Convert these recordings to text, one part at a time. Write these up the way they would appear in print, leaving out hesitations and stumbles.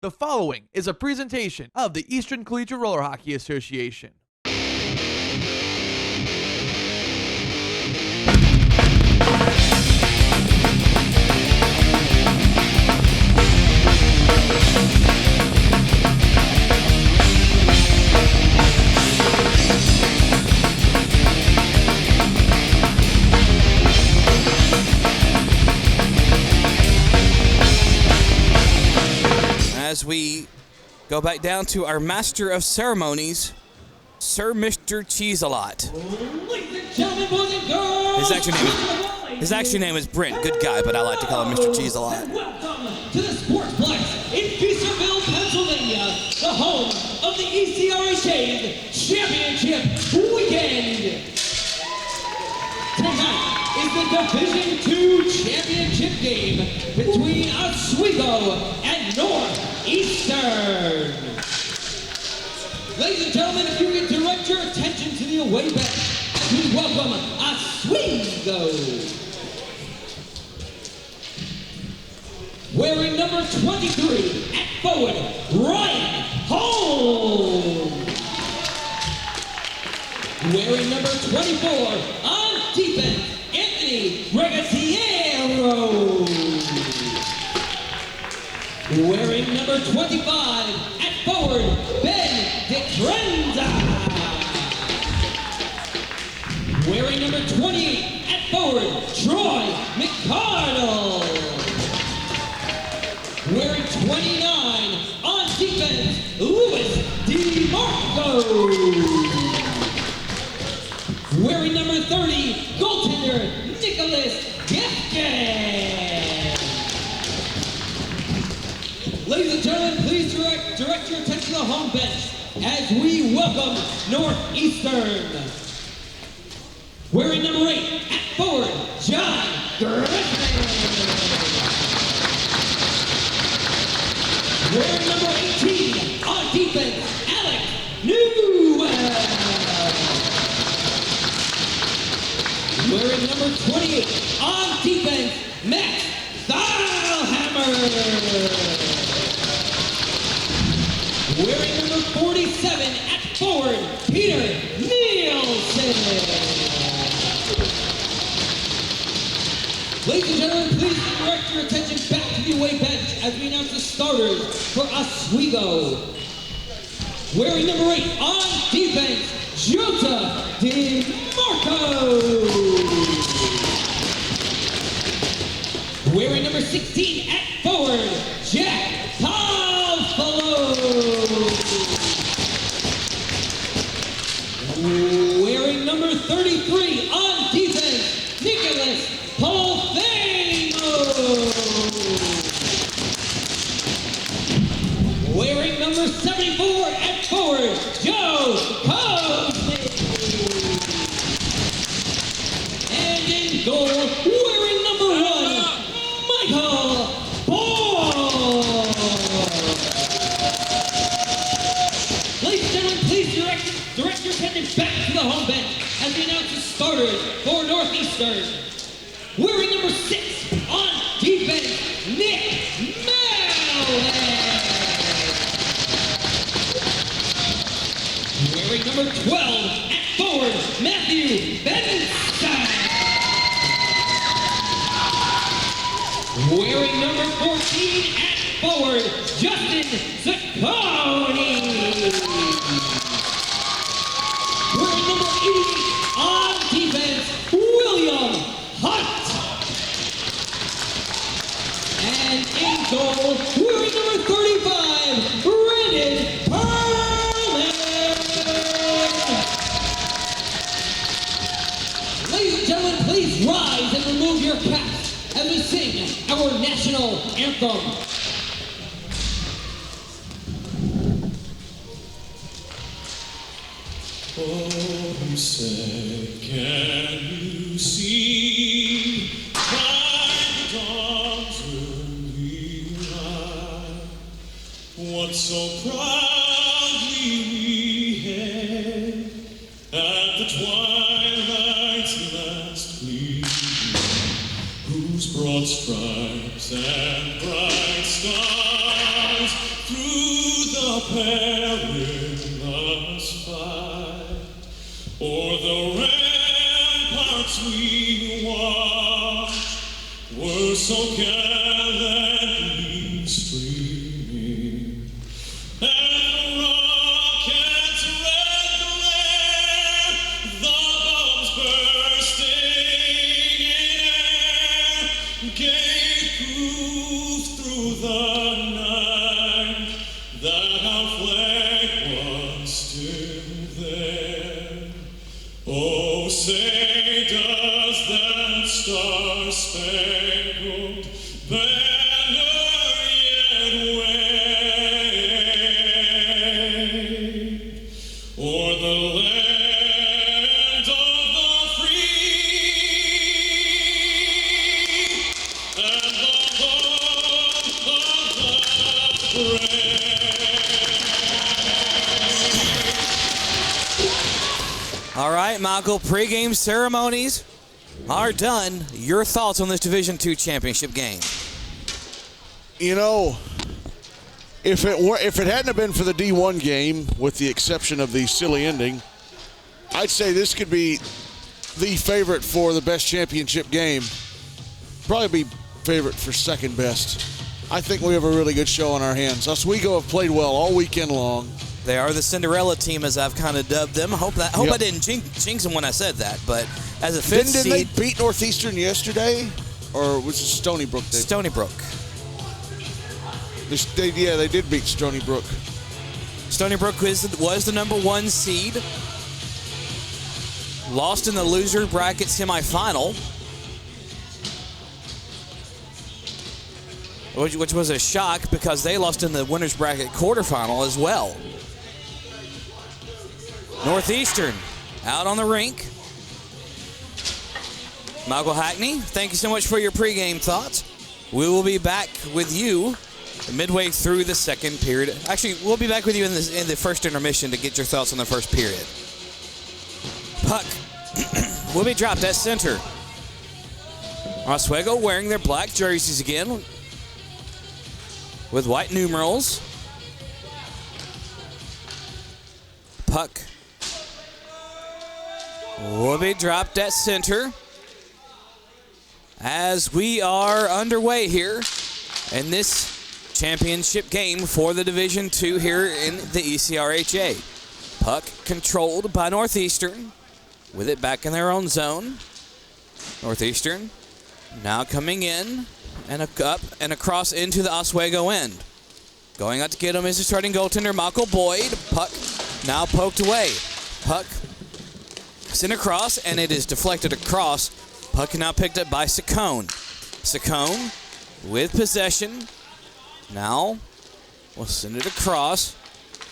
The following is a presentation of the Eastern Collegiate Roller Hockey Association. As we go back down to our Master of Ceremonies, Sir Mr. Cheese-A-Lot. His actual name is Brent. Good guy, but I like to call him Mr. Cheese-A-Lot. Welcome to the Sportsplex in Feasterville, Pennsylvania, the home of the ECRHA Championship Weekend. Tonight is the Division II Championship game between Oswego and Northeastern. Ladies and gentlemen, if you can direct your attention to the away bench as we welcome Oswego. Wearing number 23 at forward, Ryan Holmes. Wearing number 24 on defense, Anthony Regatiero. Wearing number 25 at forward, Ben DeCrenza. Wearing number 28 at forward, Troy McCardle. Wearing 29 on defense, Louis DeMarco. Wearing number 30, goaltender Nicholas Gefke. Ladies and gentlemen, please direct your attention to the home bench as we welcome Northeastern. Wearing number 8 at forward, John Griffin. Wearing number 18 on defense, Alex Newell. Wearing number 28 on defense, Matt Thalhammer. Wearing number 47 at forward, Peter Nielsen. Ladies and gentlemen, please direct your attention back to the away bench as we announce the starters for Oswego. Wearing number 8 on defense, Jota DeMarco. Wearing number 16 at forward, Jack Palfalo. Wearing number 33 on defense, Nicholas Polfamo. Wearing number 74 at forward, Joe Coasley. And in goal, wearing number 1, Michael Ball. Ladies and gentlemen, please direct your attention back to the home bench as we announce the starters for Northeastern. Wearing number 6 on defense, Nick Mallett. Wearing number 12 at forward, Matthew Benstein. Wearing number 14 at forward, Justin Zacconi. Wearing number 80 on defense, William Hunt. And in goal, wearing number 35, Brandon Perlman. Ladies and gentlemen, please rise and remove your caps as we sing our national anthem. Oh, who said, can you see by the dawn's early light what so proudly we hailed at the twilight's last gleaming, whose broad stripes and bright stars through perilous fight, o'er the ramparts we watched were so gallantly streaming, and the rockets red glare, the bombs bursting in air, gave proof through the night that our flag was still there. Oh, say does that star-spangled banner yet wave o'er the land of the free and the home of the brave? All right, Michael, pregame ceremonies are done. Your thoughts on this Division II championship game? You know, if it hadn't have been for the D1 game, with the exception of the silly ending, I'd say this could be the favorite for the best championship game. Probably be favorite for second best. I think we have a really good show on our hands. Oswego have played well all weekend long. They are the Cinderella team, as I've kind of dubbed them. Hope I Yep. didn't jinx them when I said that. But as a fifth Didn't they seed, beat Northeastern yesterday? Or was it Stony Brook? Stony Brook. They did beat Stony Brook. Stony Brook was the number 1 seed. Lost in the loser bracket semifinal, which was a shock because they lost in the winners bracket quarterfinal as well. Northeastern out on the rink. Michael Hackney, thank you so much for your pregame thoughts. We will be back with you midway through the second period. Actually, we'll be back with you in the first intermission to get your thoughts on the first period. Puck will be dropped at center. Oswego wearing their black jerseys again with white numerals. Puck will be dropped at center as we are underway here in this championship game for the Division II here in the ECRHA. Puck controlled by Northeastern with it back in their own zone. Northeastern now coming in and up and across into the Oswego end. Going out to get him is the starting goaltender, Michael Boyd. Puck now poked away. Puck sent across, and it is deflected across. Puck now picked up by Saccone. Saccone with possession. Now we'll send it across.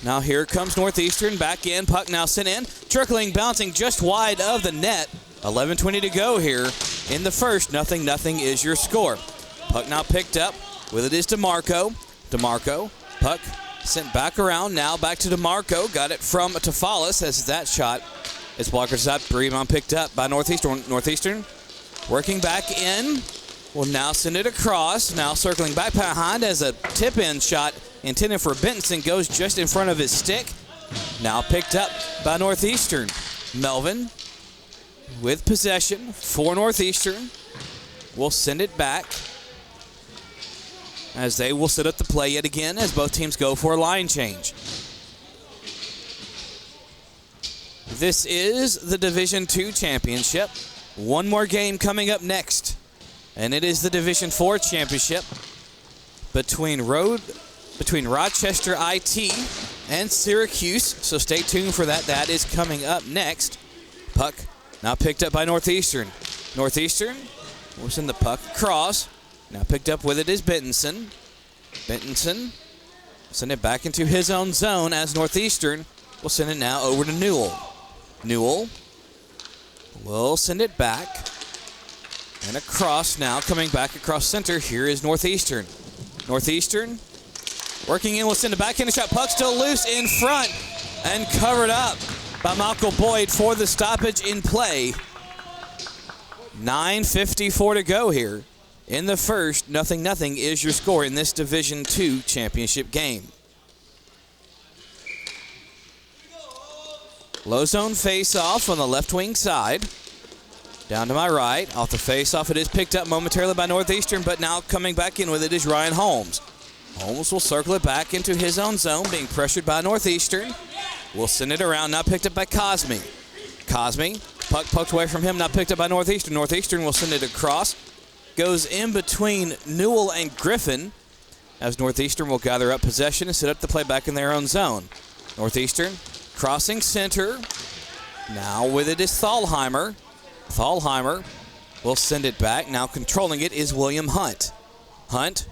Now here comes Northeastern back in. Puck now sent in. Trickling, bouncing just wide of the net. 11:20 to go here in the first. 0-0 is your score. Puck now picked up. With it is DeMarco. DeMarco. Puck sent back around. Now back to DeMarco. Got it from Tafalis as that shot is blocked aside. Rebound picked up by Northeastern. Northeastern working back in. Will now send it across. Now circling back behind as a tip-in shot intended for Benson goes just in front of his stick. Now picked up by Northeastern. Melvin with possession for Northeastern. Will send it back as they will set up the play yet again as both teams go for a line change. This is the Division II Championship. One more game coming up next, and it is the Division IV Championship between Rochester IT and Syracuse. So stay tuned for that. That is coming up next. Puck now picked up by Northeastern. Northeastern will send the puck across. Now picked up with it is Bentonson. Bentonson send it back into his own zone as Northeastern will send it now over to Newell. Newell will send it back and across now, coming back across center. Here is Northeastern. Northeastern working in, will send it back in, a shot. Puck still loose in front and covered up by Michael Boyd for the stoppage in play. 9:54 to go here in the first. 0-0 is your score in this Division II championship game. Low zone face-off on the left wing side. Down to my right. Off the face-off, it is picked up momentarily by Northeastern, but now coming back in with it is Ryan Holmes. Holmes will circle it back into his own zone, being pressured by Northeastern. Will send it around, now picked up by Cosme. Cosme, puck poked away from him, now picked up by Northeastern. Northeastern will send it across. Goes in between Newell and Griffin, as Northeastern will gather up possession and set up the play back in their own zone. Northeastern crossing center. Now with it is Thalheimer. Thalheimer will send it back. Now controlling it is William Hunt. Hunt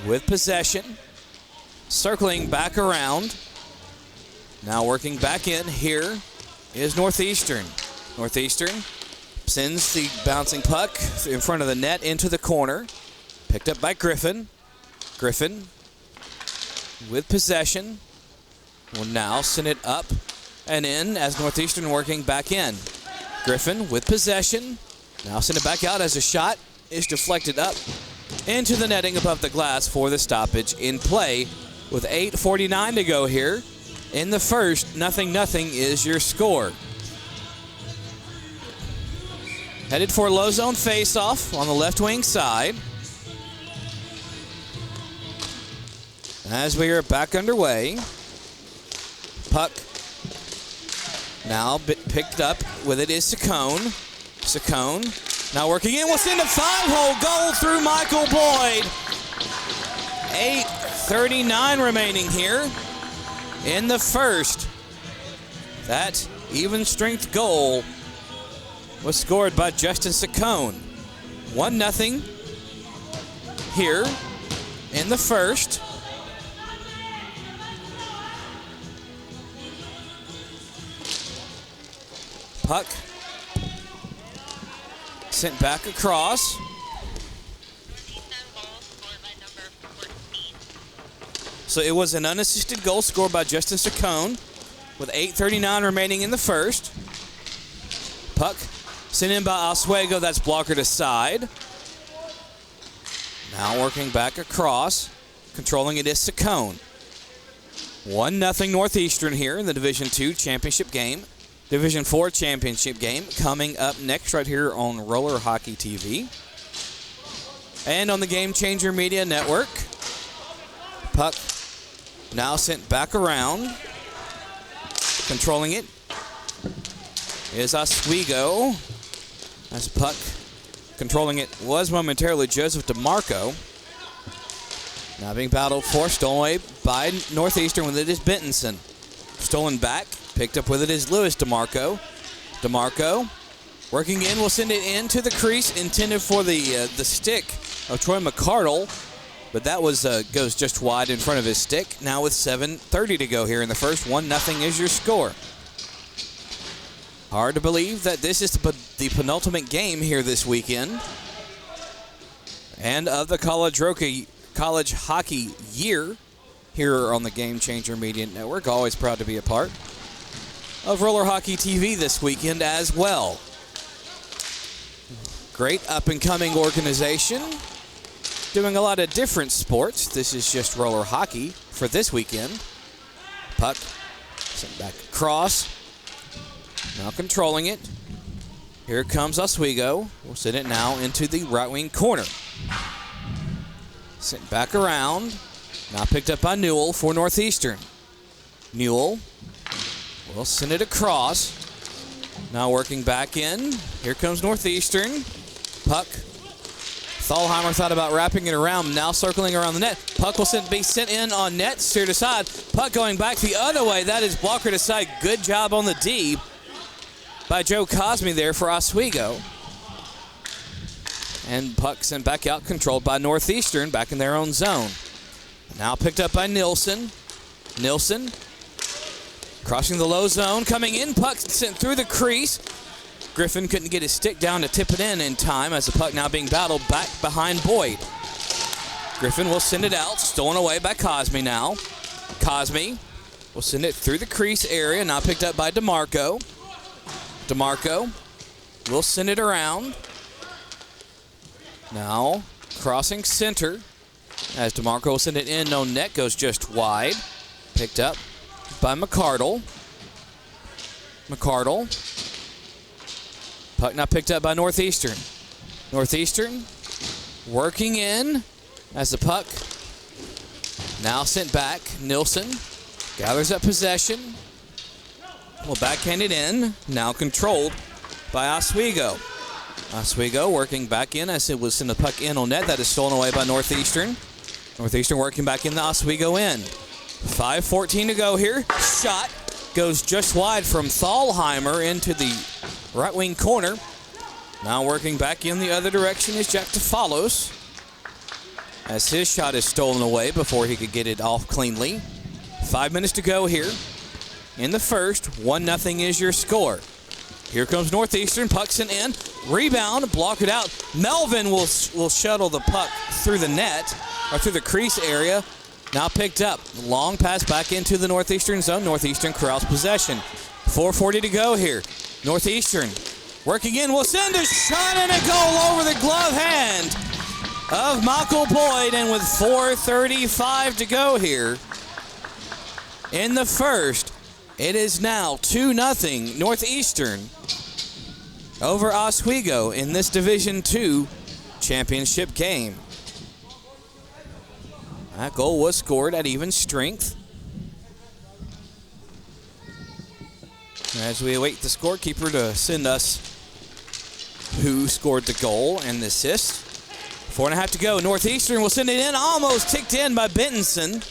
with possession. Circling back around. Now working back in. Here is Northeastern. Northeastern sends the bouncing puck in front of the net into the corner. Picked up by Griffin. Griffin with possession will now send it up and in as Northeastern working back in. Griffin with possession. Now send it back out as a shot is deflected up into the netting above the glass for the stoppage in play with 8:49 to go here. In the first, 0-0 is your score. Headed for low zone face-off on the left wing side. As we are back underway, puck now picked up with it is Saccone. Saccone now working in, will send a 5-hole goal through Michael Boyd. 8:39 remaining here in the first. That even strength goal was scored by Justin Saccone. 1-0 here in the first. Puck sent back across. So it was an unassisted goal scored by Justin Saccone with 8:39 remaining in the first. Puck sent in by Oswego, that's blockered aside. Now working back across, controlling it is Saccone. 1-0 Northeastern here in the Division II championship game. Division IV championship game coming up next right here on Roller Hockey TV and on the Game Changer Media Network. Puck now sent back around. Controlling it is Oswego. As puck controlling it was momentarily Joseph DeMarco. Now being battled for, stolen away by Northeastern with it is Bentonson. Stolen back. Picked up with it is Lewis DeMarco. DeMarco working in, will send it into the crease, intended for the stick of Troy McCardle, but that was goes just wide in front of his stick. Now with 7:30 to go here in the first, 1-0 is your score. Hard to believe that this is the penultimate game here this weekend, and of the college hockey year here on the Game Changer Media Network. Always proud to be a part of Roller Hockey TV this weekend as well. Great up-and-coming organization, doing a lot of different sports. This is just roller hockey for this weekend. Puck sent back across. Now controlling it. Here comes Oswego. We'll send it now into the right wing corner. Sent back around. Now picked up by Newell for Northeastern. Newell will send it across. Now working back in. Here comes Northeastern. Puck. Thalheimer thought about wrapping it around. Now circling around the net. Puck will be sent in on net. Steered aside. Puck going back the other way. That is blockered aside. Good job on the D by Joe Cosme there for Oswego. And puck sent back out, controlled by Northeastern, back in their own zone. Now picked up by Nilsson. Nilsson crossing the low zone, coming in, puck sent through the crease. Griffin couldn't get his stick down to tip it in time as the puck now being battled back behind Boyd. Griffin will send it out, stolen away by Cosme now. Cosme will send it through the crease area, now picked up by DeMarco. DeMarco will send it around. Now crossing center as DeMarco will send it in. No net, goes just wide. Picked up by McCardle. McCardle. Puck now picked up by Northeastern. Northeastern working in as the puck now sent back. Nilsson gathers up possession. Will backhand it in. Now controlled by Oswego. Oswego working back in as it was sent the puck in on net. That is stolen away by Northeastern. Northeastern working back in the Oswego end. 5:14 to go here. Shot goes just wide from Thalheimer into the right wing corner. Now working back in the other direction is Jack DeFalos, as his shot is stolen away before he could get it off cleanly. 5 minutes to go here in the first. 1-0 is your score. Here comes Northeastern. Puck's in. Rebound. Block it out. Melvin will shuttle the puck through the net, or through the crease area. Now picked up. Long pass back into the Northeastern zone. Northeastern corrals possession. 4:40 to go here. Northeastern working in. Will send a shot and a goal over the glove hand of Michael Boyd. And with 4:35 to go here in the first, it is now 2-0 Northeastern over Oswego in this Division II championship game. That goal was scored at even strength. As we await the scorekeeper to send us who scored the goal and the assist. 4.5 to go. Northeastern will send it in. Almost ticked in by Bentonson.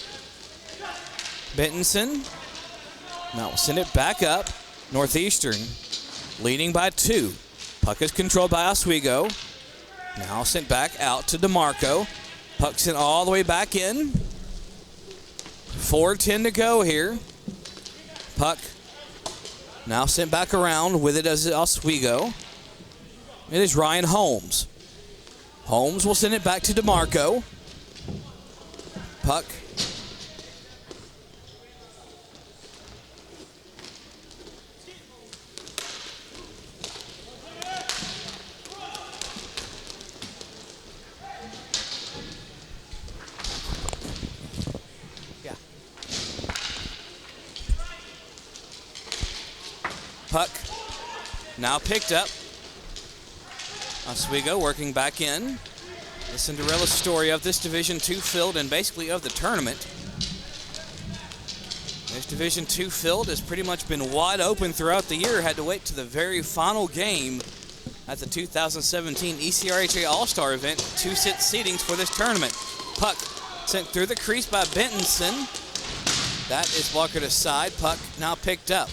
Bentonson now will send it back up. Northeastern leading by 2. Puck is controlled by Oswego. Now sent back out to DeMarco. Puck sent all the way back in. 4:10 to go here. Puck now sent back around. With it as Oswego. It is Ryan Holmes. Holmes will send it back to DeMarco. Puck Puck now picked up. Oswego working back in. The Cinderella story of this Division II field and basically of the tournament. This Division II field has pretty much been wide open throughout the year. Had to wait to the very final game at the 2017 ECRHA All-Star event to sit seedings for this tournament. Puck sent through the crease by Bentonson. That is blocked aside. Puck now picked up.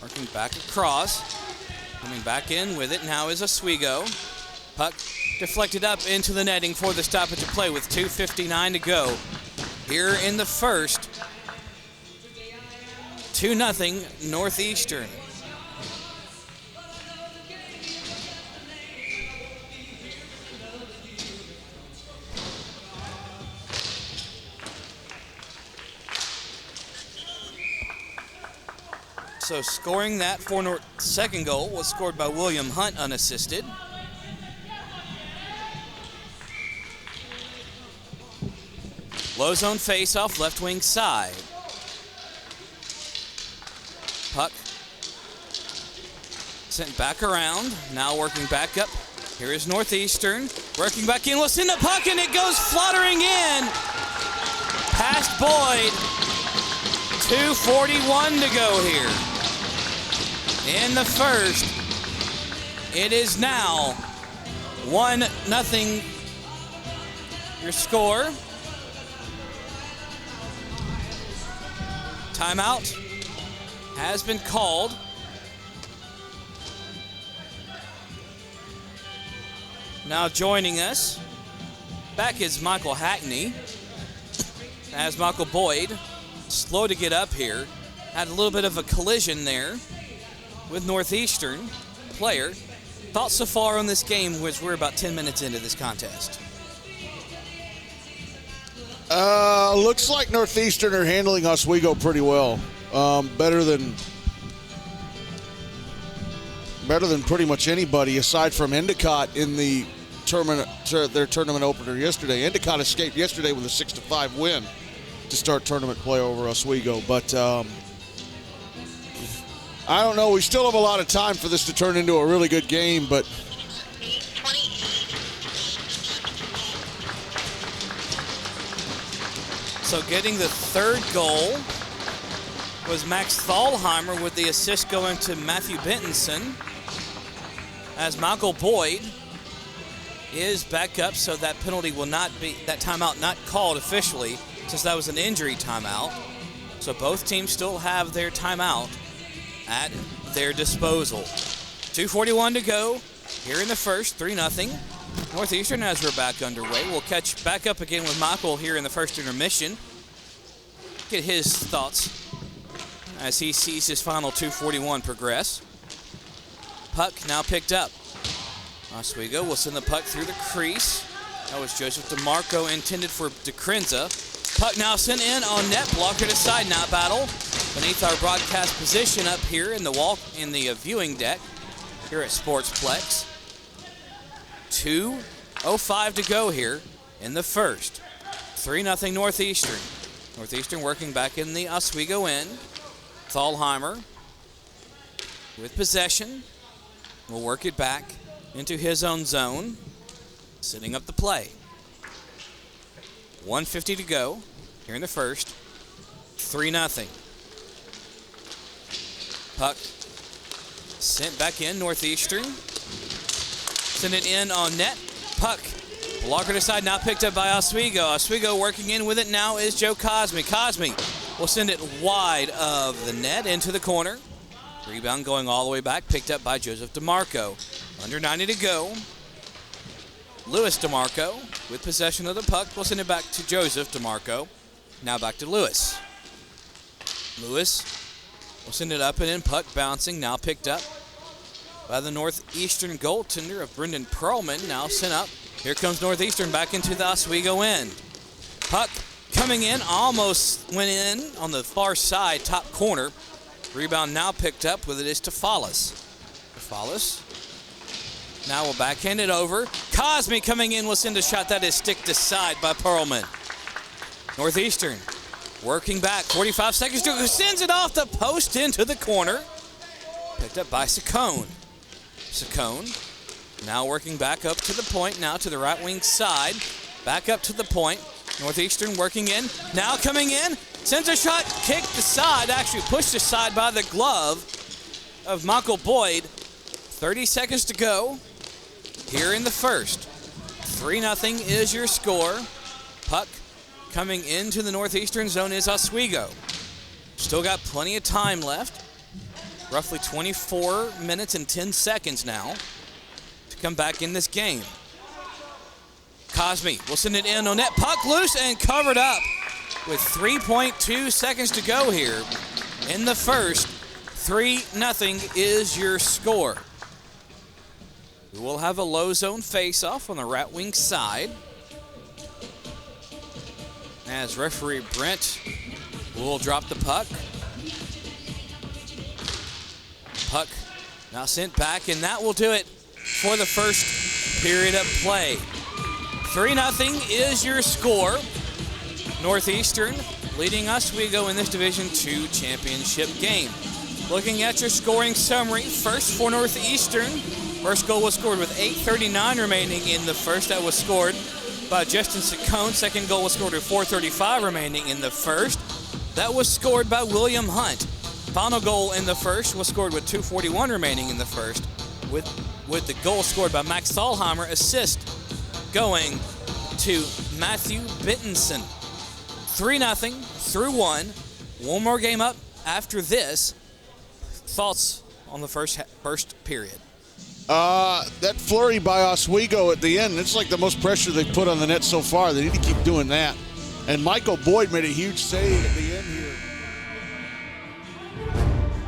Working back across. Coming back in with it now is Oswego. Puck deflected up into the netting for the stoppage of play with 2:59 to go. Here in the first. 2-0 Northeastern. So scoring that for second goal was scored by William Hunt unassisted. Low zone face-off, left wing side. Puck sent back around, now working back up. Here is Northeastern, working back in, will send the puck and it goes fluttering in. Past Boyd, 2:41 to go here. In the first, it is now 1-0 your score. Timeout has been called. Now joining us back is Michael Hackney, as Michael Boyd, slow to get up here. Had a little bit of a collision there with Northeastern player. Thoughts so far on this game, which we're about 10 minutes into this contest? Looks like Northeastern are handling Oswego pretty well. Better than pretty much anybody aside from Endicott in the tournament, their tournament opener yesterday. Endicott escaped yesterday with a 6-5 win to start tournament play over Oswego, but I don't know. We still have a lot of time for this to turn into a really good game, but So getting the third goal was Max Thalheimer, with the assist going to Matthew Bentonson, as Michael Boyd is back up, so that penalty will not be, that timeout not called officially, since that was an injury timeout. So both teams still have their timeout at their disposal. 2:41 to go here in the first, 3-0. Northeastern, as we're back underway. We'll catch back up again with Michael here in the first intermission. Get his thoughts as he sees his final 2:41 progress. Puck now picked up. Oswego will send the puck through the crease. That was Joseph DeMarco, intended for DeCrenza. Puck now sent in on net, blocker to side now battle beneath our broadcast position up here in the viewing deck here at Sportsplex. 2:05 to go here in the first. 3-0 Northeastern. Northeastern working back in the Oswego end. Thalheimer with possession will work it back into his own zone, setting up the play. 1:50 to go here in the first. 3-0. Puck sent back in, Northeastern. Send it in on net. Puck, blocker to side, now picked up by Oswego. Oswego working in with it now is Joe Cosme. Cosme will send it wide of the net into the corner. Rebound going all the way back, picked up by Joseph DeMarco. Under 90 to go. Lewis DeMarco with possession of the puck. We'll send it back to Joseph DeMarco. Now back to Lewis. Lewis will send it up and in. Puck bouncing, now picked up by the Northeastern goaltender of Brendan Perlman. Now sent up. Here comes Northeastern back into the Oswego end. Puck coming in, almost went in on the far side, top corner. Rebound now picked up with it is Tafalis. Tafalis now will backhand it over. Cosme coming in will send a shot that is sticked aside by Perlman. Northeastern working back, 45 seconds to go, sends it off the post into the corner. Picked up by Saccone. Saccone now working back up to the point, now to the right wing side. Back up to the point. Northeastern working in, now coming in. Sends a shot, kicked aside, actually pushed aside by the glove of Michael Boyd. 30 seconds to go here in the first. 3-0 is your score. Puck coming into the Northeastern zone is Oswego. Still got plenty of time left. Roughly 24 minutes and 10 seconds now to come back in this game. Cosme will send it in on net. Puck loose and covered up with 3.2 seconds to go here in the first. 3-0 is your score. We will have a low zone face-off on the right wing side, as referee Brent will drop the puck. Puck now sent back, and that will do it for the first period of play. 3-0 is your score. Northeastern leading Oswego in this Division II championship game. Looking at your scoring summary, first for Northeastern. First goal was scored with 8:39 remaining in the first. That was scored by Justin Saccone. Second goal was scored with 4:35 remaining in the first. That was scored by William Hunt. Final goal in the first was scored with 2:41 remaining in the first, with the goal scored by Max Thalheimer. Assist going to Matthew Bentonson. 3-0 through one. One more game up after this. Thoughts on the first period? That flurry by Oswego at the end, it's like the most pressure they've put on the net so far. They need to keep doing that. And Michael Boyd made a huge save at the end here.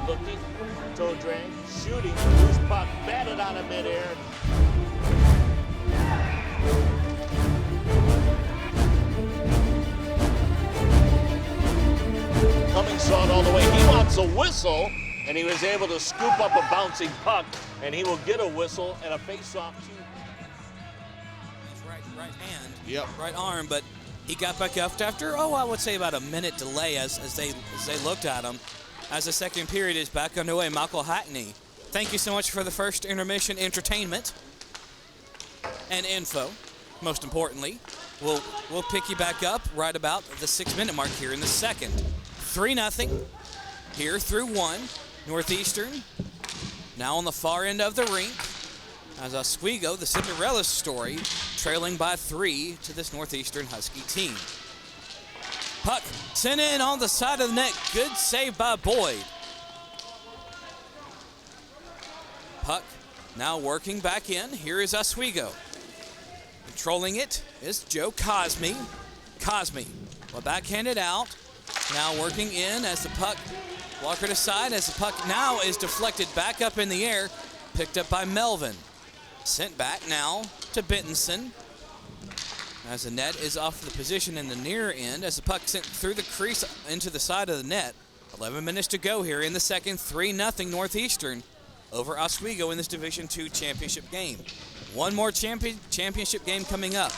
Looking, toe drain, shooting, loose puck, batted out of midair. Cummings saw it all the way. He wants a whistle, and he was able to scoop up a bouncing puck, and he will get a whistle and a face-off too. His right hand, Yep. right arm, but he got back up after, I would say about a minute delay as they looked at him. as the second period is back underway. Michael Hackney, thank you so much for the first intermission entertainment and info, most importantly. We'll pick you back up right about the 6-minute mark here in the second. 3-0 here through 1. Northeastern now on the far end of the rink as Oswego, the Cinderella story, trailing by 3 to this Northeastern Husky team. Puck sent in on the side of the net. Good save by Boyd. Puck now working back in. Here is Oswego. Controlling it is Joe Cosme. Cosme will backhand it out. Now working in as the puck walker to side as the puck now is deflected back up in the air. Picked up by Melvin. Sent back now to Bentonson. As the net is off the position in the near end as the puck sent through the crease into the side of the net. 11 minutes to go here in the second. 3-0 Northeastern over Oswego in this Division II championship game. One more championship game coming up.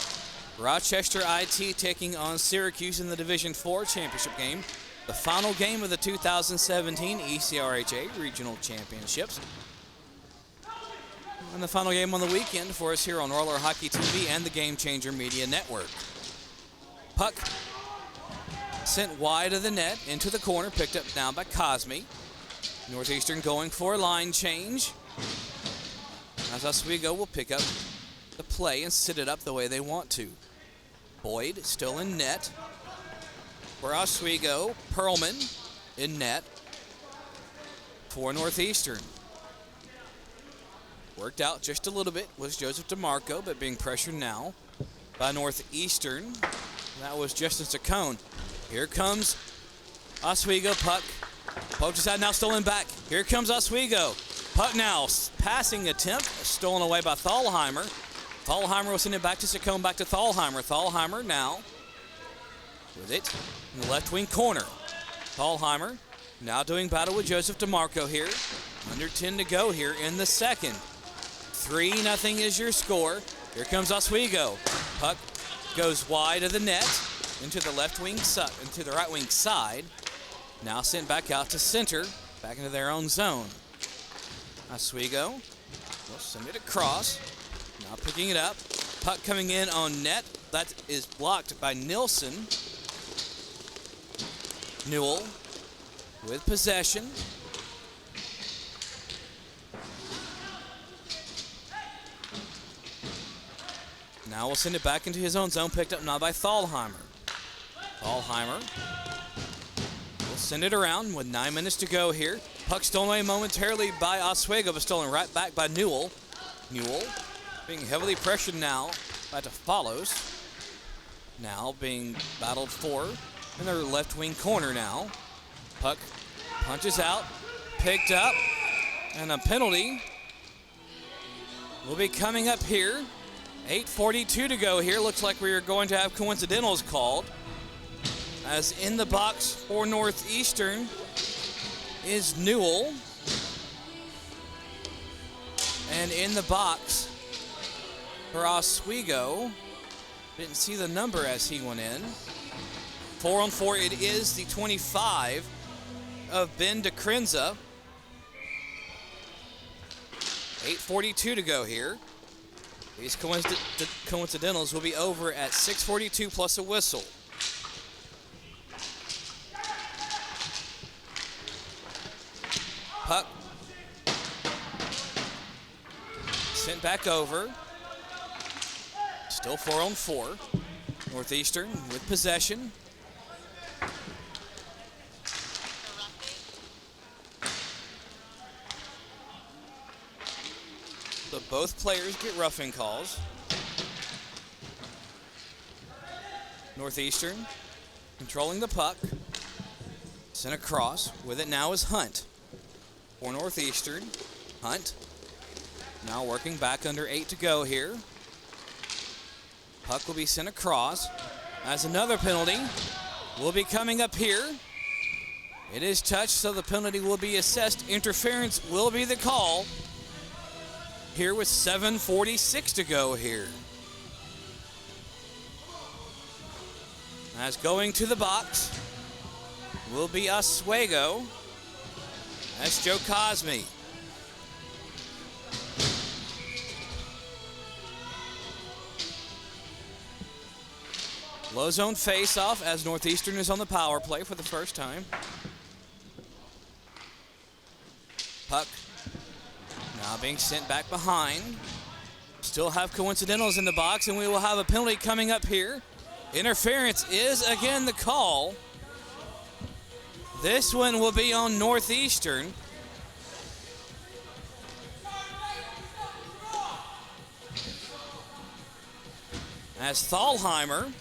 Rochester IT taking on Syracuse in the Division IV championship game. The final game of the 2017 ECRHA Regional Championships. And the final game on the weekend for us here on Roller Hockey TV and the Game Changer Media Network. Puck sent wide of the net into the corner, picked up now by Cosme. Northeastern going for a line change. As Oswego will pick up the play and sit it up the way they want to. Boyd still in net. For Oswego, Perlman in net for Northeastern. Worked out just a little bit was Joseph DeMarco, but being pressured now by Northeastern. That was Justin Saccone. Here comes Oswego. Puck poked aside, now stolen back. Here comes Oswego. Puck now, passing attempt, stolen away by Thalheimer. Thalheimer will send it back to Saccone, back to Thalheimer. Thalheimer now with it in the left wing corner. Thalheimer now doing battle with Joseph DeMarco here. Under 10 to go here in the second. 3-0 is your score. Here comes Oswego. Puck goes wide of the net into the left wing side, into the right wing side. Now sent back out to center, back into their own zone. Oswego will send it across. Now picking it up. Puck coming in on net. That is blocked by Nilsson. Newell with possession. Now we'll send it back into his own zone, picked up now by Thalheimer. Thalheimer will send it around with 9 minutes to go here. Puck stolen away momentarily by Oswego, but stolen right back by Newell. Newell being heavily pressured now by DeFalos. Now being battled for in their left wing corner now. Puck punches out, picked up, and a penalty will be coming up here. 8:42 to go here. Looks like we are going to have coincidentals called. As in the box for Northeastern is Newell. And in the box for Oswego, didn't see the number as he went in. 4-on-4, it is the 25 of Ben DeCrenza. 8:42 to go here. These coincidentals will be over at 6:42 plus a whistle. Puck sent back over. Still 4-on-4. Northeastern with possession. So both players get roughing calls. Northeastern controlling the puck. Sent across. With it now is Hunt. For Northeastern, Hunt now working back under 8 to go here. Puck will be sent across as another penalty will be coming up here. It is touched, so the penalty will be assessed. Interference will be the call. Here with 7:46 to go here. As going to the box will be Oswego. That's Joe Cosme. Low zone face-off as Northeastern is on the power play for the first time. Puck now being sent back behind. Still have coincidentals in the box, and we will have a penalty coming up here. Interference is again the call. This one will be on Northeastern. As Thalheimer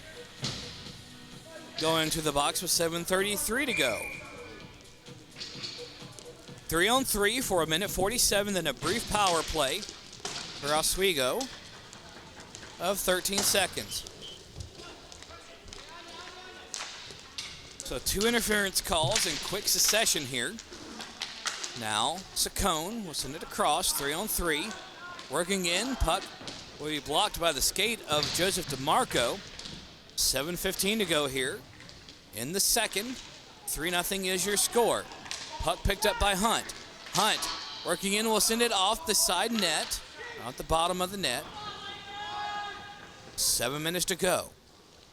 going to the box with 7:33 to go. 3-on-3 for a minute 47, then a brief power play for Oswego of 13 seconds. So 2 interference calls in quick succession here. Now Saccone will send it across, 3-on-3. Working in, puck will be blocked by the skate of Joseph DeMarco. 7:15 to go here in the second. 3-0 is your score. Puck picked up by Hunt. Hunt working in will send it off the side net, not the bottom of the net. 7 minutes to go.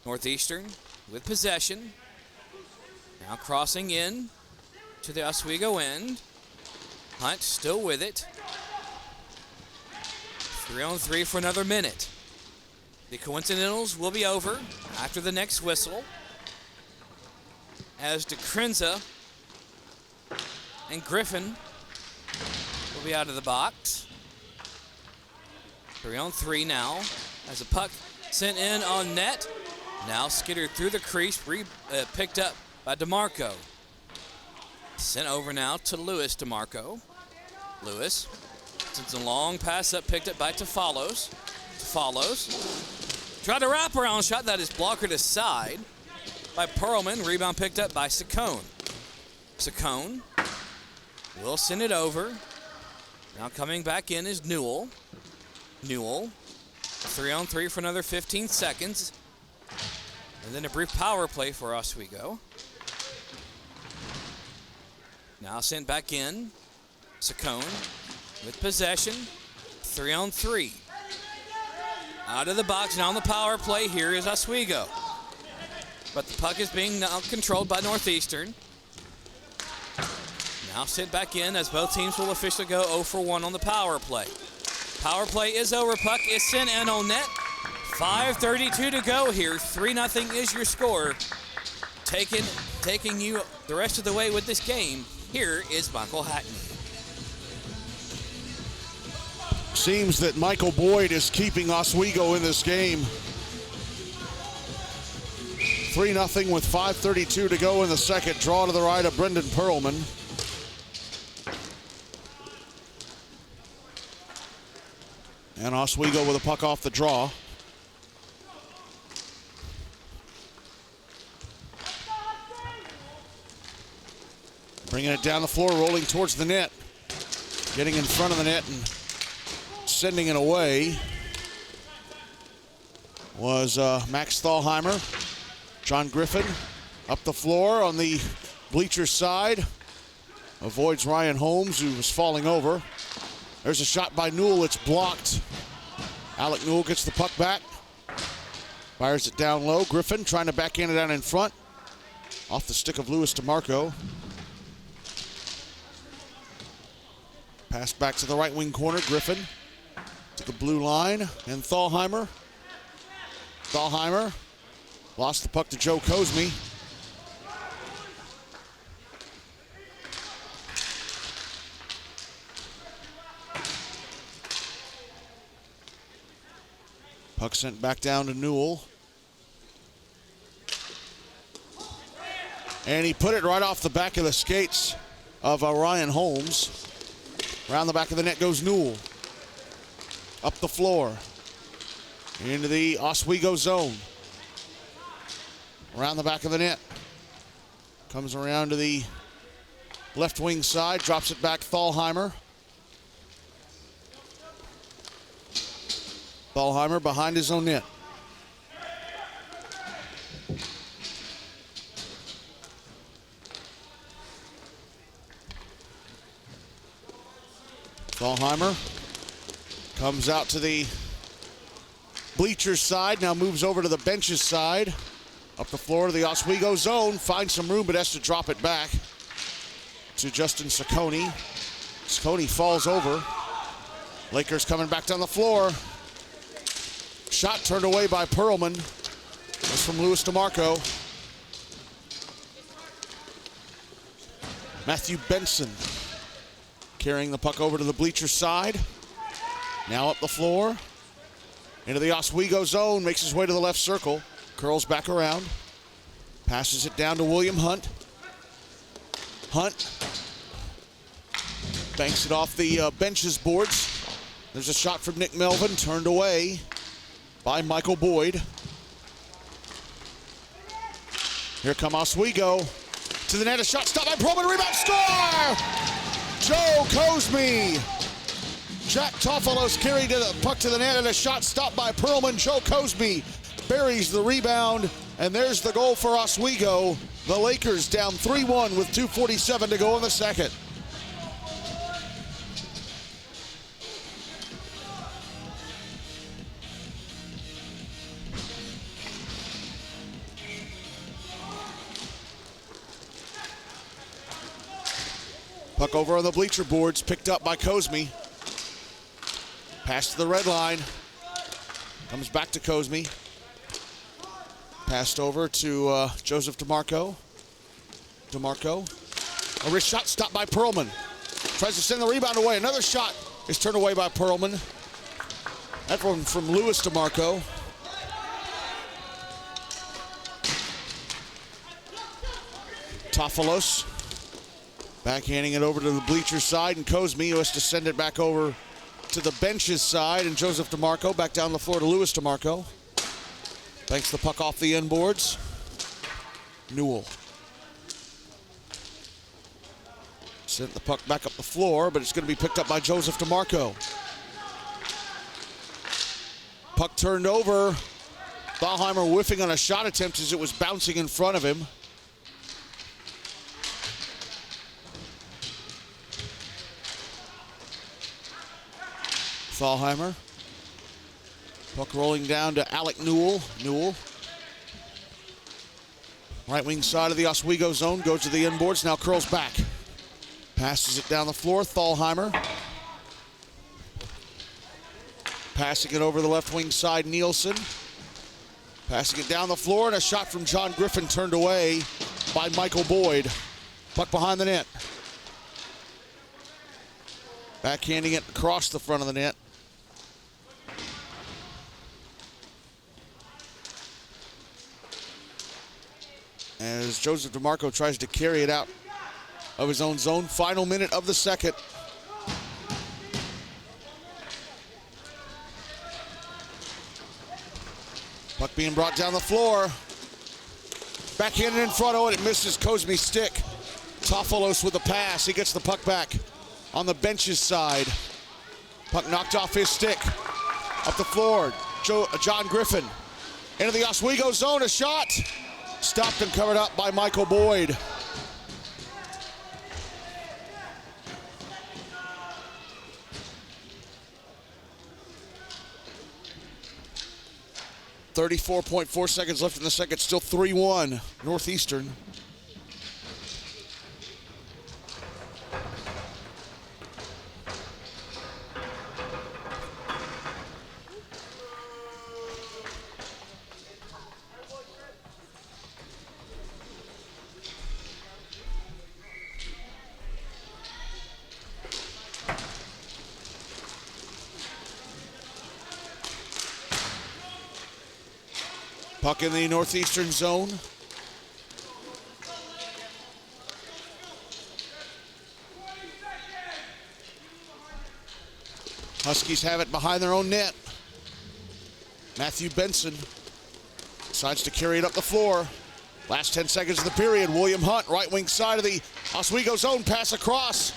Northeastern with possession. Now crossing in to the Oswego end. Hunt still with it. 3-on-3 for another minute. The coincidentals will be over after the next whistle, as DeCrenza and Griffin will be out of the box. 3-on-3 now as a puck sent in on net. Now skittered through the crease, picked up by DeMarco. Sent over now to Lewis DeMarco. Lewis sends a long pass up, picked up by Tafalos. Tried a wraparound shot that is blockered aside by Perlman. Rebound picked up by Saccone. Saccone will send it over. Now coming back in is Newell. Newell, 3-on-3 for another 15 seconds. And then a brief power play for Oswego. Now sent back in. Saccone with possession. 3-on-3. Out of the box, now on the power play, here is Oswego. But the puck is being now controlled by Northeastern. Now sent back in as both teams will officially go 0 for 1 on the power play. Power play is over, puck is sent in on net. 5:32 to go here, 3-0 is your score. Taking you the rest of the way with this game, here is Michael Hackney. Seems that Michael Boyd is keeping Oswego in this game. 3-0 with 5:32 to go in the second. Draw to the right of Brendan Perlman. And Oswego with a puck off the draw. Bringing it down the floor, rolling towards the net. Getting in front of the net and sending it away was Max Thalheimer. John Griffin up the floor on the bleacher side. Avoids Ryan Holmes, who was falling over. There's a shot by Newell, it's blocked. Alec Newell gets the puck back. Fires it down low. Griffin trying to backhand it down in front. Off the stick of Lewis DeMarco. Pass back to the right wing corner. Griffin to the blue line. And Thalheimer. Thalheimer lost the puck to Joe Cosme. Puck sent back down to Newell. And he put it right off the back of the skates of Ryan Holmes. Around the back of the net goes Newell. Up the floor. Into the Oswego zone. Around the back of the net. Comes around to the left wing side. Drops it back Thalheimer. Thalheimer behind his own net. Thalheimer comes out to the bleachers side, now moves over to the benches side. Up the floor to the Oswego zone, finds some room but has to drop it back to Justin Saccone. Saccone falls over. Lakers coming back down the floor. Shot turned away by Perlman. That's from Louis DeMarco. Matthew Benson carrying the puck over to the bleacher side. Now up the floor. Into the Oswego zone, makes his way to the left circle. Curls back around. Passes it down to William Hunt. Hunt banks it off the benches boards. There's a shot from Nick Melvin, turned away by Michael Boyd. Here come Oswego. To the net, a shot stopped by Perlman, rebound, score! Joe Cosme. Jack Tofalos carried the puck to the net and a shot stopped by Perlman. Joe Cosme buries the rebound, and there's the goal for Oswego. The Lakers down 3-1 with 2:47 to go in the second. Puck over on the bleacher boards, picked up by Cosme. Pass to the red line. Comes back to Cosme. Passed over to Joseph DeMarco. DeMarco. A wrist shot stopped by Perlman. Tries to send the rebound away. Another shot is turned away by Perlman. That one from Louis DeMarco. Tofalos backhanding it over to the bleacher side, and Cosme, who has to send it back over to the benches side, and Joseph DeMarco back down the floor to Louis DeMarco. Banks the puck off the end boards. Newell. Sent the puck back up the floor, but it's going to be picked up by Joseph DeMarco. Puck turned over. Thalheimer whiffing on a shot attempt as it was bouncing in front of him. Thalheimer. Puck rolling down to Alec Newell. Newell. Right wing side of the Oswego zone, goes to the inboards, now curls back. Passes it down the floor, Thalheimer. Passing it over the left wing side, Nielsen. Passing it down the floor, and a shot from John Griffin turned away by Michael Boyd. Puck behind the net. Backhanding it across the front of the net. As Joseph DeMarco tries to carry it out of his own zone. Final minute of the second. Puck being brought down the floor. Backhanded in front, it misses Cosme's stick. Tofalos with the pass, he gets the puck back on the benches side. Puck knocked off his stick. Up the floor, John Griffin. Into the Oswego zone, a shot. Stopped and covered up by Michael Boyd. .4 seconds left in the second, still 3-1 Northeastern. Puck in the Northeastern zone. Huskies have it behind their own net. Matthew Benson decides to carry it up the floor. Last 10 seconds of the period. William Hunt, right wing side of the Oswego zone, pass across,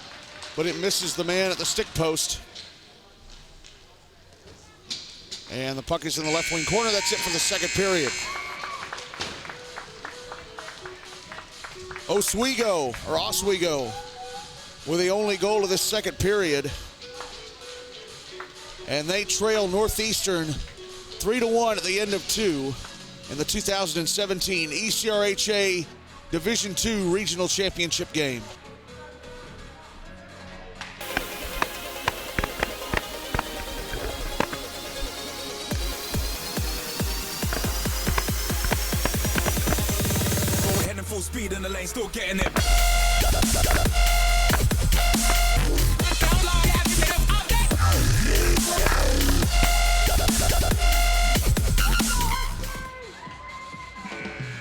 but it misses the man at the stick post. And the puck is in the left wing corner. That's it for the second period. Oswego with the only goal of this second period. And they trail Northeastern 3-1 at the end of 2 in the 2017 ECRHA Division II Regional Championship game. Heading full speed in the lane, still getting it.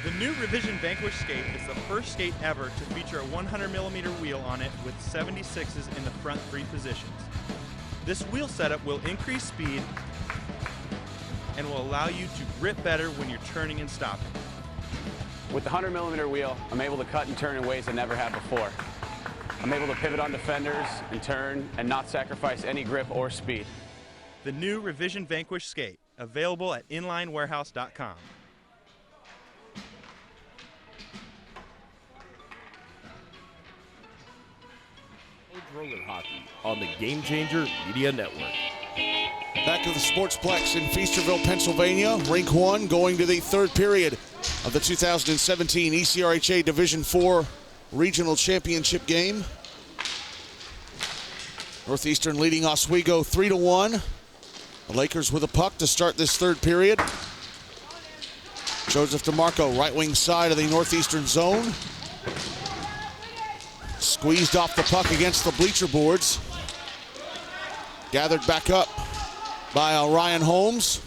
The new Revision Vanquish skate is the first skate ever to feature a 100mm wheel on it with 76s in the front 3 positions. This wheel setup will increase speed and will allow you to grip better when you're turning and stopping. With the 100mm wheel, I'm able to cut and turn in ways I never have before. I'm able to pivot on defenders and turn and not sacrifice any grip or speed. The new Revision Vanquish skate, available at inlinewarehouse.com. Roller hockey on the Game Changer Media Network. Back to the Sportsplex in Feasterville, Pennsylvania. Rink 1 going to the third period of the 2017 ECRHA Division IV Regional Championship game. Northeastern leading Oswego 3-1. The Lakers with a puck to start this third period. Joseph DeMarco, right wing side of the Northeastern zone. Squeezed off the puck against the bleacher boards. Gathered back up by Ryan Holmes.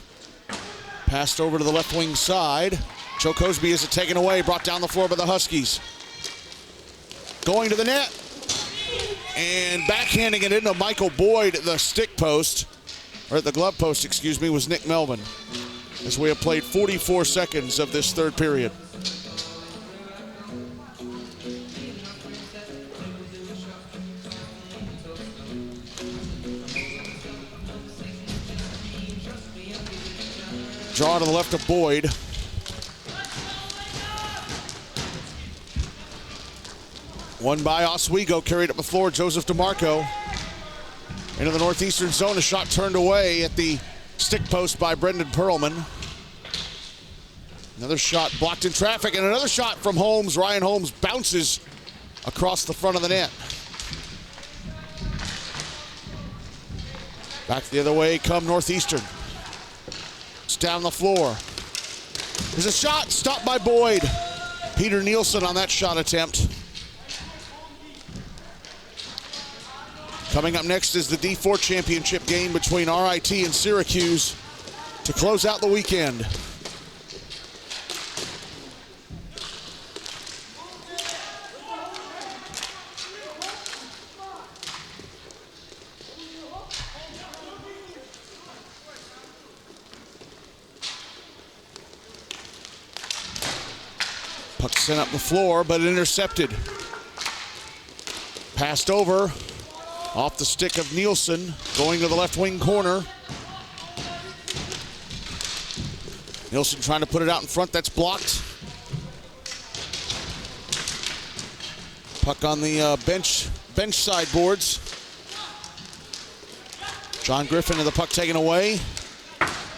Passed over to the left wing side. Joe Cosby is taken away, brought down the floor by the Huskies. Going to the net. And backhanding it into Michael Boyd at the stick post, or at the glove post, excuse me, was Nick Melvin. As we have played 44 seconds of this third period. Draw to the left of Boyd. One by Oswego, carried up the floor, Joseph DeMarco. Into the Northeastern zone, a shot turned away at the stick post by Brendan Perlman. Another shot blocked in traffic, and another shot from Holmes. Ryan Holmes bounces across the front of the net. Back the other way come Northeastern. It's down the floor. There's a shot, stopped by Boyd. Peter Nielsen on that shot attempt. Coming up next is the D4 championship game between RIT and Syracuse to close out the weekend. Puck sent up the floor, but intercepted. Passed over. Off the stick of Nielsen, going to the left wing corner. Nielsen trying to put it out in front, that's blocked. Puck on the bench side boards. John Griffin and the puck taken away.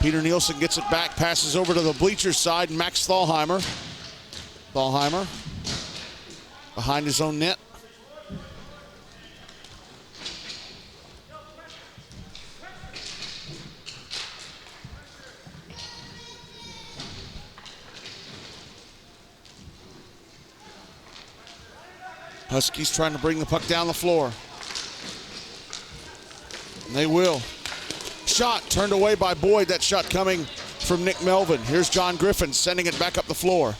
Peter Nielsen gets it back, passes over to the bleacher side, Max Thalheimer. Thalheimer behind his own net. Huskies trying to bring the puck down the floor. And they will. Shot turned away by Boyd. That shot coming from Nick Melvin. Here's John Griffin sending it back up the floor.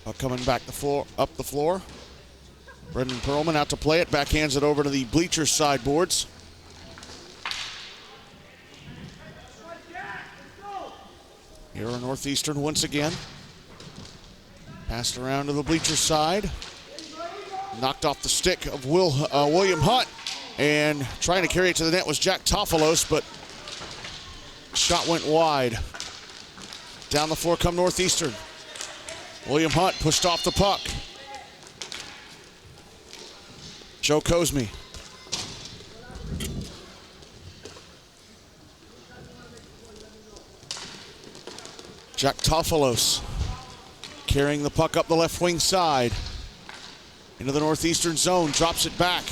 Puck coming back up the floor. Brendan Perlman out to play it. Backhands it over to the bleacher sideboards. Here are Northeastern once again. Passed around to the bleacher side. Knocked off the stick of William Hunt. And trying to carry it to the net was Jack Tofalos, but shot went wide. Down the floor come Northeastern. William Hunt pushed off the puck. Joe Cosme. Jack Tofalos carrying the puck up the left wing side. Into the northeastern zone, drops it back.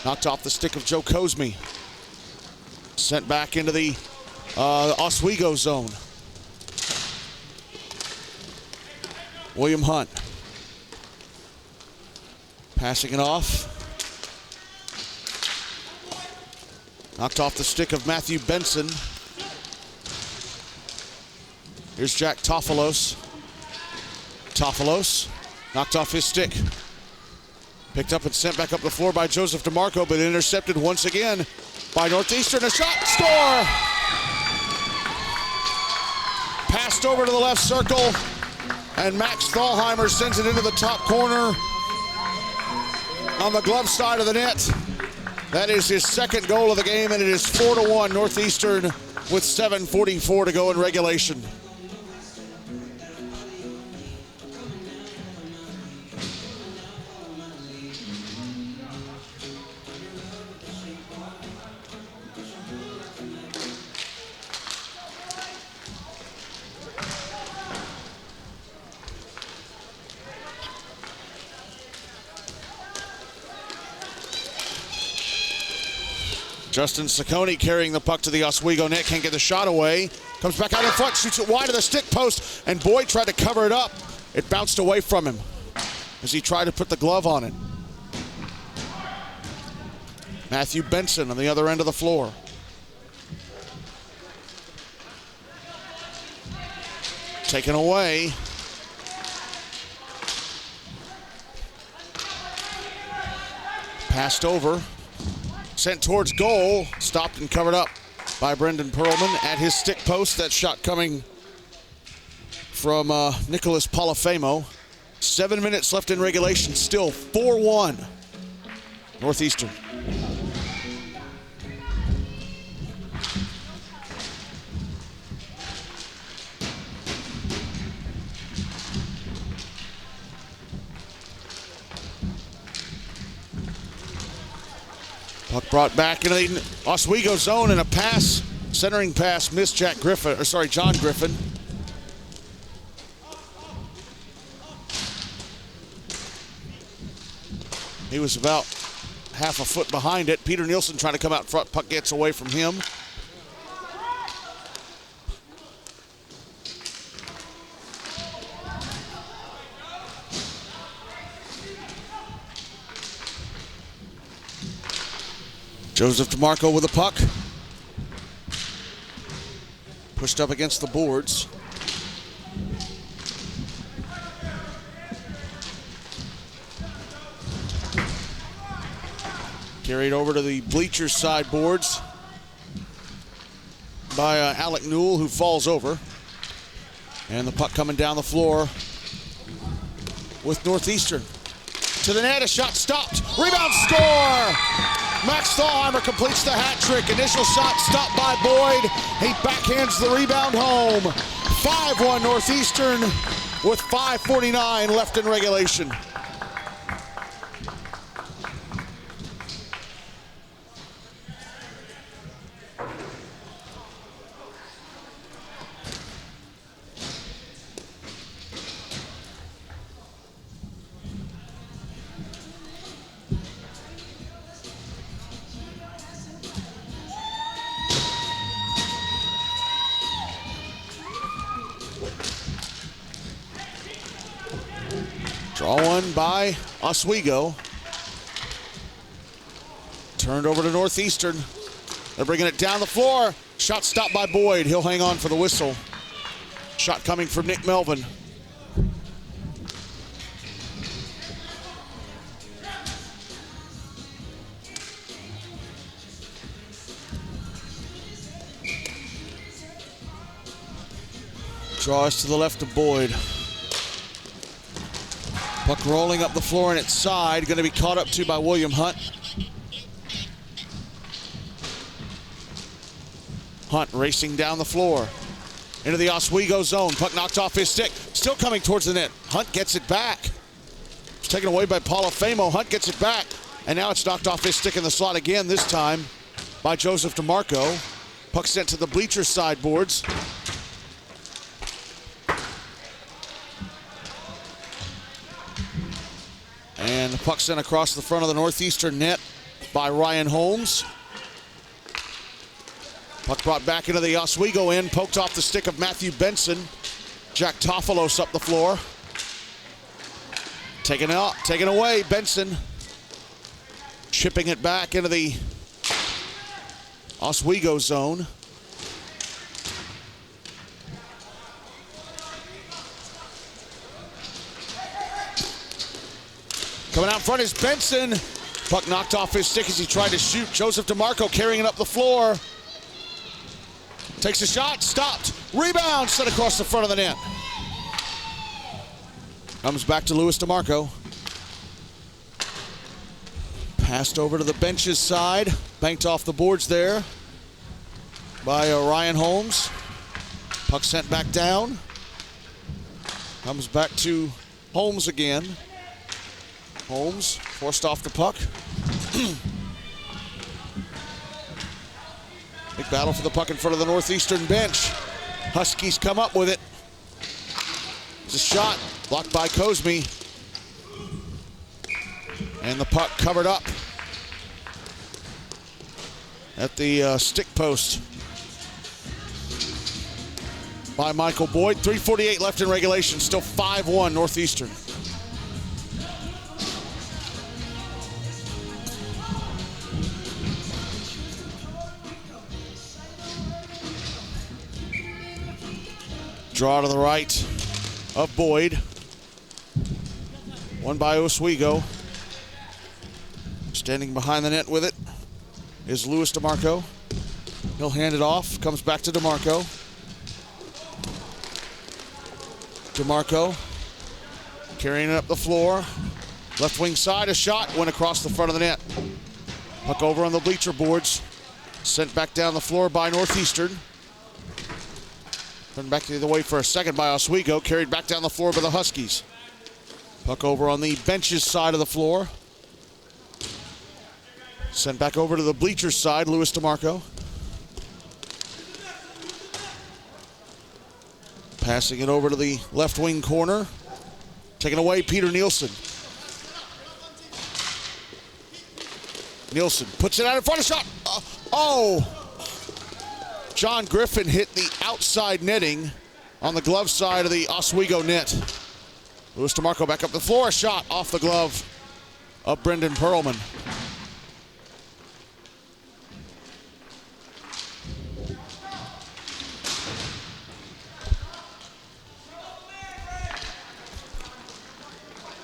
Knocked off the stick of Joe Cosme. Sent back into the Oswego zone. William Hunt. Passing it off. Knocked off the stick of Matthew Benson. Here's Jack Tofalos. Tofalos knocked off his stick. Picked up and sent back up the floor by Joseph DeMarco, but intercepted once again by Northeastern. A shot, score! Passed over to the left circle, and Max Thalheimer sends it into the top corner on the glove side of the net. That is his second goal of the game, and it is 4-1 Northeastern with 7:44 to go in regulation. Justin Saccone carrying the puck to the Oswego net, can't get the shot away. Comes back out in front, shoots it wide of the stick post, and Boyd tried to cover it up. It bounced away from him as he tried to put the glove on it. Matthew Benson on the other end of the floor. Taken away. Passed over. Sent towards goal, stopped and covered up by Brendan Perlman at his stick post. That shot coming from Nicholas Polifemo. 7 minutes left in regulation, still 4-1 Northeastern. Puck brought back into the Oswego zone, and a pass, centering pass, missed John Griffin. He was about half a foot behind it. Peter Nielsen trying to come out front, puck gets away from him. Joseph DeMarco with the puck. Pushed up against the boards. Carried over to the bleachers side boards by Alec Newell, who falls over. And the puck coming down the floor with Northeastern. To the net, a shot stopped. Rebound, score! Max Thalheimer completes the hat trick. Initial shot stopped by Boyd. He backhands the rebound home. 5-1 Northeastern with 5:49 left in regulation. Draw one by Oswego. Turned over to Northeastern. They're bringing it down the floor. Shot stopped by Boyd. He'll hang on for the whistle. Shot coming from Nick Melvin. Draws to the left of Boyd. Puck rolling up the floor on its side. Going to be caught up to by William Hunt. Hunt racing down the floor. Into the Oswego zone. Puck knocked off his stick. Still coming towards the net. Hunt gets it back. It's taken away by Polifemo. Hunt gets it back. And now it's knocked off his stick in the slot again, this time by Joseph DeMarco. Puck sent to the bleacher sideboards. And the puck sent across the front of the Northeastern net by Ryan Holmes. Puck brought back into the Oswego end, poked off the stick of Matthew Benson. Jack Tofalos up the floor. Taken away, Benson. Chipping it back into the Oswego zone. Coming out front is Benson. Puck knocked off his stick as he tried to shoot. Joseph DeMarco carrying it up the floor. Takes a shot, stopped. Rebound, set across the front of the net. Comes back to Louis DeMarco. Passed over to the benches side. Banked off the boards there by Ryan Holmes. Puck sent back down. Comes back to Holmes again. Holmes forced off the puck. Big battle for the puck in front of the Northeastern bench. Huskies come up with it. It's a shot blocked by Cosme. And the puck covered up at the stick post by Michael Boyd. 3:48 left in regulation, still 5-1 Northeastern. Draw to the right of Boyd. Won by Oswego. Standing behind the net with it is Louis DeMarco. He'll hand it off. Comes back to DeMarco. DeMarco carrying it up the floor. Left wing side, a shot. Went across the front of the net. Puck over on the bleacher boards. Sent back down the floor by Northeastern. Turned back the other way for a second by Oswego. Carried back down the floor by the Huskies. Puck over on the benches side of the floor. Sent back over to the bleachers side, Louis DeMarco. Passing it over to the left wing corner. Taking away, Peter Nielsen. Nielsen puts it out in front of shot. John Griffin hit the outside netting on the glove side of the Oswego net. Louis DeMarco back up the floor. A shot off the glove of Brendan Perlman.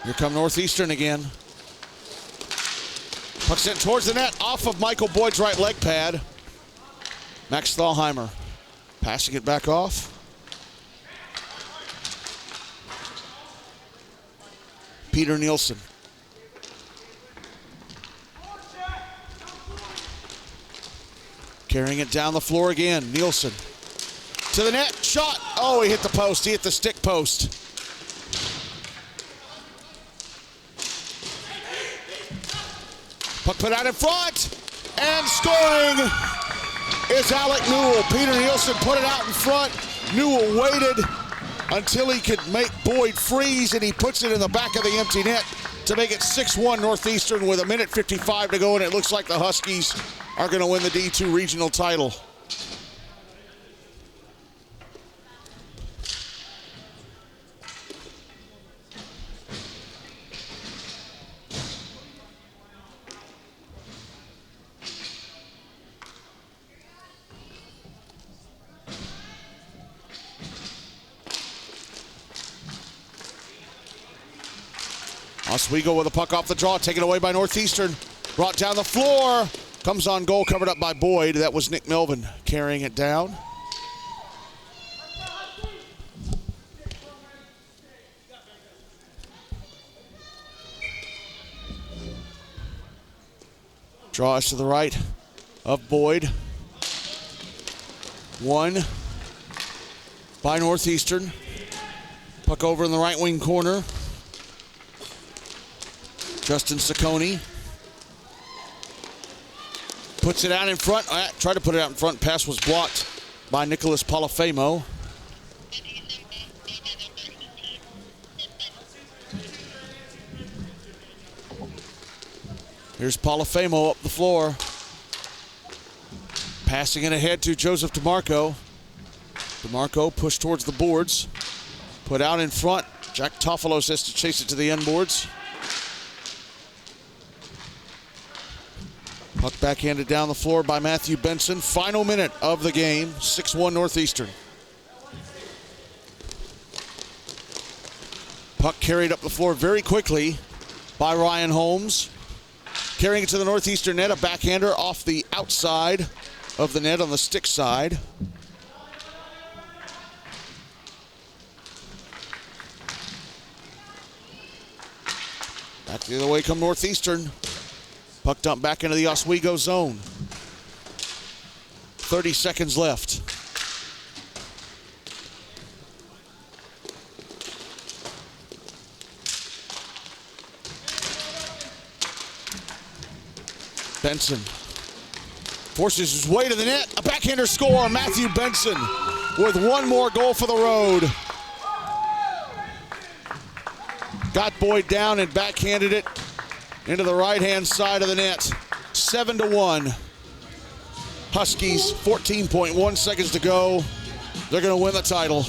Here come Northeastern again. Puck sent towards the net, off of Michael Boyd's right leg pad. Max Thalheimer passing it back off. Peter Nielsen. Carrying it down the floor again. Nielsen to the net, shot. Oh, he hit the post. He hit the stick post. Puck put out in front, and scoring is Alec Newell. Peter Nielsen put it out in front. Newell waited until he could make Boyd freeze, and he puts it in the back of the empty net to make it 6-1 Northeastern with 1:55 to go, and it looks like the Huskies are going to win the D2 regional title. Oswego with a puck off the draw, taken away by Northeastern. Brought down the floor. Comes on goal, covered up by Boyd. That was Nick Melvin carrying it down. Draws to the right of Boyd. One by Northeastern. Puck over in the right wing corner. Justin Ciccone Puts it out in front. Tried to put it out in front. Pass was blocked by Nicholas Polifemo. Here's Polifemo up the floor. Passing it ahead to Joseph DeMarco. DeMarco pushed towards the boards. Put out in front. Jack Tofalos has to chase it to the end boards. Puck backhanded down the floor by Matthew Benson. Final minute of the game, 6-1 Northeastern. Puck carried up the floor very quickly by Ryan Holmes. Carrying it to the Northeastern net, a backhander off the outside of the net on the stick side. Back the other way come Northeastern. Puck dumped back into the Oswego zone. 30 seconds left. Benson forces his way to the net. A backhander score. Matthew Benson with one more goal for the road. Got Boyd down and backhanded it into the right-hand side of the net. 7-1. Huskies, 14.1 seconds to go. They're going to win the title.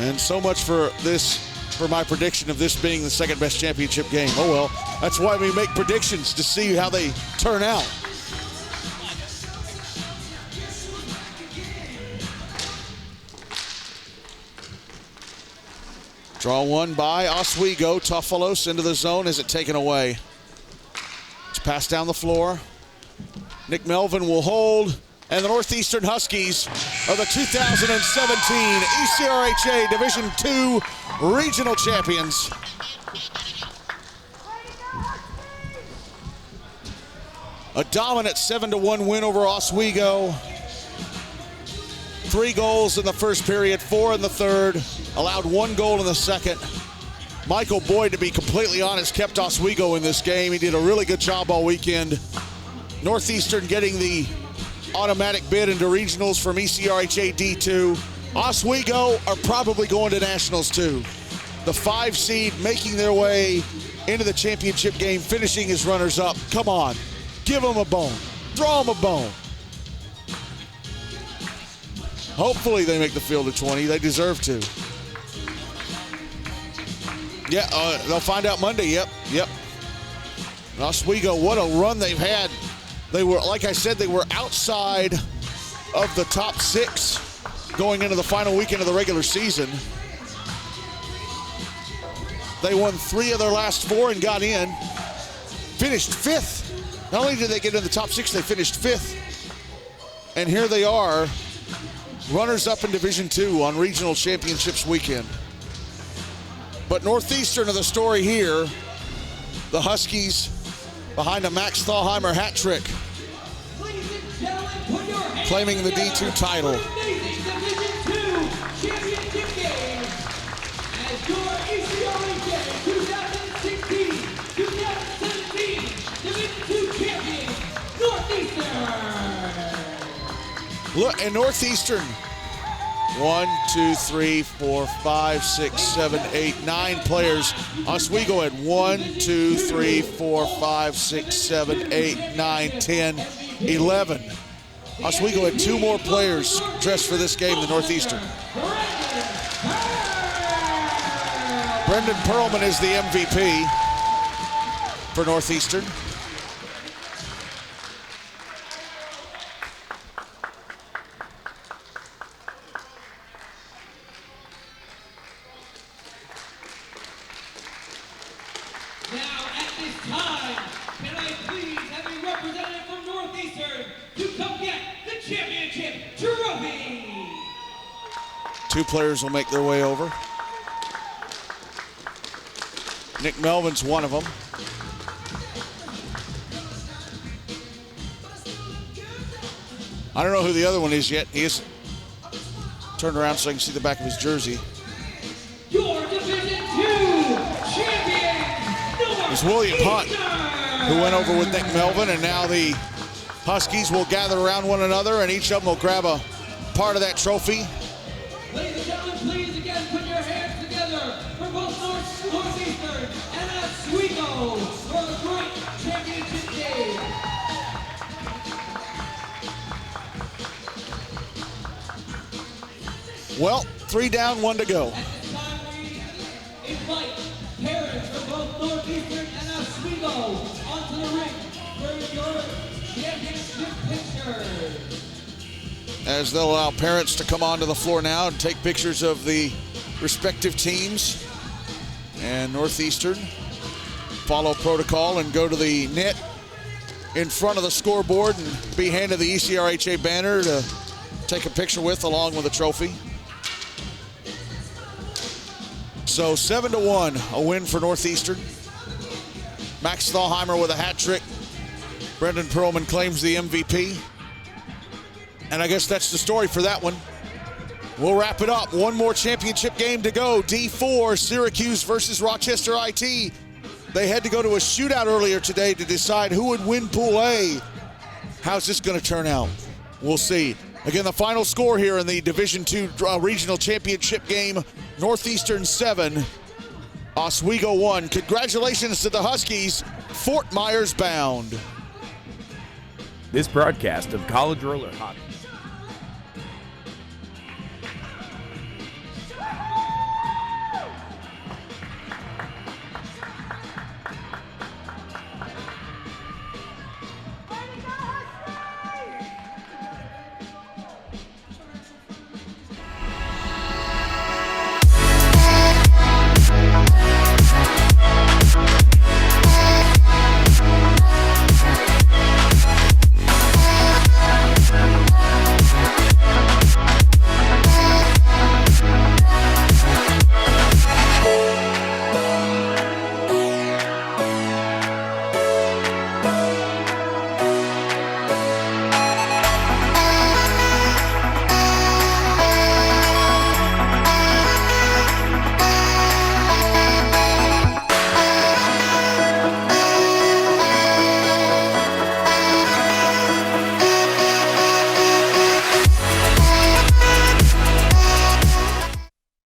And so much for this, for my prediction of this being the second best championship game. Oh well, that's why we make predictions, to see how they turn out. Draw one by Oswego. Tofalos into the zone. Is it taken away? It's passed down the floor. Nick Melvin will hold. And the Northeastern Huskies are the 2017 ECRHA Division II Regional Champions. A dominant 7-1 win over Oswego. 3 goals in the first period, 4 in the third. Allowed 1 goal in the second. Michael Boyd, to be completely honest, kept Oswego in this game. He did a really good job all weekend. Northeastern getting the automatic bid into regionals from ECRHA D2. Oswego are probably going to nationals too. The 5 seed making their way into the championship game, finishing as runners-up. Come on, give them a bone. Throw them a bone. Hopefully they make the field of 20. They deserve to. Yeah, they'll find out Monday. Yep. Oswego, what a run they've had. They were, like I said, they were outside of the top 6 going into the final weekend of the regular season. They won 3 of their last 4 and got in. Finished 5th. Not only did they get in the top 6, they finished 5th. And here they are, runners-up in Division II on regional championships weekend. But Northeastern are the story here. The Huskies behind a Max Thalheimer hat trick, claiming the D2 title. Look, and Northeastern, 1, 2, 3, 4, 5, 6, 7, 8, 9 players. Oswego had 1, 2, 3, 4, 5, 6, 7, 8, 9, 10, 11. Oswego had 2 more players dressed for this game than Northeastern. Brendan Perlman is the MVP for Northeastern. Two players will make their way over. Nick Melvin's one of them. I don't know who the other one is yet. He is turned around so I can see the back of his jersey. Your Division II champion, was William Hunt, who went over with Nick Melvin, and now the Huskies will gather around one another, and each of them will grab a part of that trophy. Ladies and gentlemen, please again put your hands together for both Northeastern and Oswego for the great championship game. Well, 3 down, 1 to go. At this time, we invite parents from both Northeastern and Oswego onto the ring for your championship picture. As they'll allow parents to come onto the floor now and take pictures of the respective teams. And Northeastern follow protocol and go to the net in front of the scoreboard and be handed the ECRHA banner to take a picture with along with the trophy. So 7-1, a win for Northeastern. Max Thalheimer with a hat trick. Brendan Perlman claims the MVP. And I guess that's the story for that one. We'll wrap it up. One more championship game to go. D4, Syracuse versus Rochester IT. They had to go to a shootout earlier today to decide who would win Pool A. How's this going to turn out? We'll see. Again, the final score here in the Division II Regional Championship game, Northeastern 7, Oswego 1. Congratulations to the Huskies, Fort Myers bound. This broadcast of college roller hockey